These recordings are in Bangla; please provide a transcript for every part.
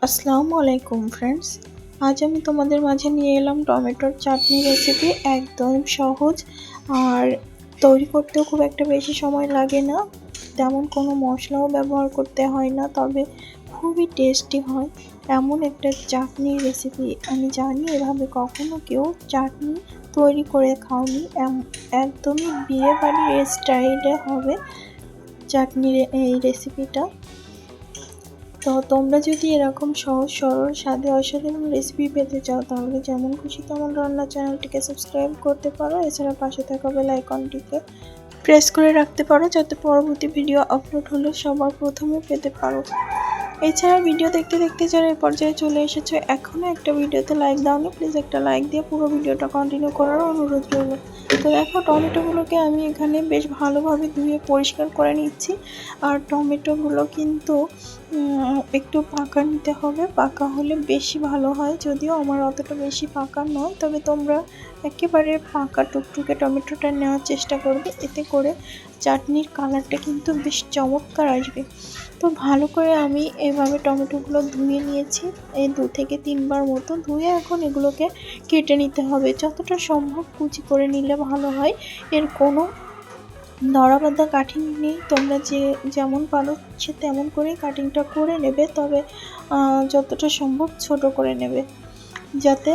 আসসালামু আলাইকুম ফ্রেন্ডস। আজ আমি তোমাদের মাঝে নিয়ে এলাম টমেটোর চাটনি রেসিপি। একদম সহজ আর তৈরি করতেও খুব একটা বেশি সময় লাগে না, তেমন কোনো মশলাও ব্যবহার করতে হয় না, তবে খুবই টেস্টি হয় এমন একটা চাটনির রেসিপি। আমি জানি এভাবে কখনো কেউ চাটনি তৈরি করে খাওনি। একদমই বিয়ে বাড়ির স্টাইলে হবে চাটনির এই রেসিপিটা। তো তোমরা যদি এরকম সহজ সরল স্বাদে অসাধারণ রেসিপি পেতে চাও তাহলে যেমন খুশি তেমন রান্না চ্যানেলটিকে সাবস্ক্রাইব করতে পারো। এছাড়া পাশে থাকা বেল আইকনটিকে প্রেস করে রাখতে পারো যাতে পরবর্তী ভিডিও আপলোড হলে সবার প্রথমে পেতে পারো। এছাড়া ভিডিও দেখতে দেখতে যারা এই পর্যায়ে চলে এসেছো এখনো একটা ভিডিওতে লাইক দাওনি, প্লিজ একটা লাইক দিয়ে পুরো ভিডিওটা কন্টিনিউ করার অনুরোধ রইল। তো দেখো টমেটোগুলোকে আমি এখানে বেশ ভালোভাবে ধুয়ে পরিষ্কার করে নিচ্ছি। আর টমেটোগুলো কিন্তু একটু পাকা নিতে হবে, পাকা হলে বেশি ভালো হয়। যদিও আমার অতটা বেশি পাকা নয়, তবে তোমরা একেবারে পাকা টুকটুকে টমেটোটা নেওয়ার চেষ্টা করবে, এতে করে চাটনির কালারটা কিন্তু বেশ চমৎকার আসবে। তো ভালো করে আমি এভাবে টমেটোগুলো ধুয়ে নিয়েছি, এই 2 থেকে 3 বার মতো ধুয়ে এখন এগুলোকে কেটে নিতে হবে। যতটা সম্ভব কুচি করে নিলে ভালো হয়, এর কোনো দড়া বাঁধা কাটিং নেই। তোমরা যেমন পারো সে তেমন করেই কাটিংটা করে নেবে, তবে যতটা সম্ভব ছোট করে নেবে যাতে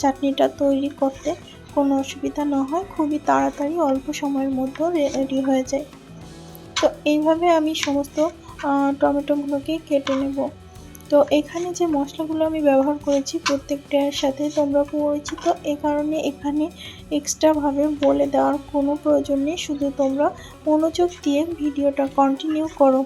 চাটনিটা তৈরি করতে কোনো অসুবিধা না হয়, খুবই তাড়াতাড়ি অল্প সময়ের মধ্যে রেডি হয়ে যায়। তো এইভাবে আমি সমস্ত টমেটোগুলোকে কেটে নেব। তো এখানে যে মশলাগুলো আমি ব্যবহার করেছি প্রত্যেকটার সাথে তোমরা পরিচিত, এই কারণে এখানে এক্সট্রাভাবে বলে দেওয়ার কোনো প্রয়োজন নেই, শুধু তোমরা মনোযোগ দিয়ে ভিডিওটা কন্টিনিউ করো।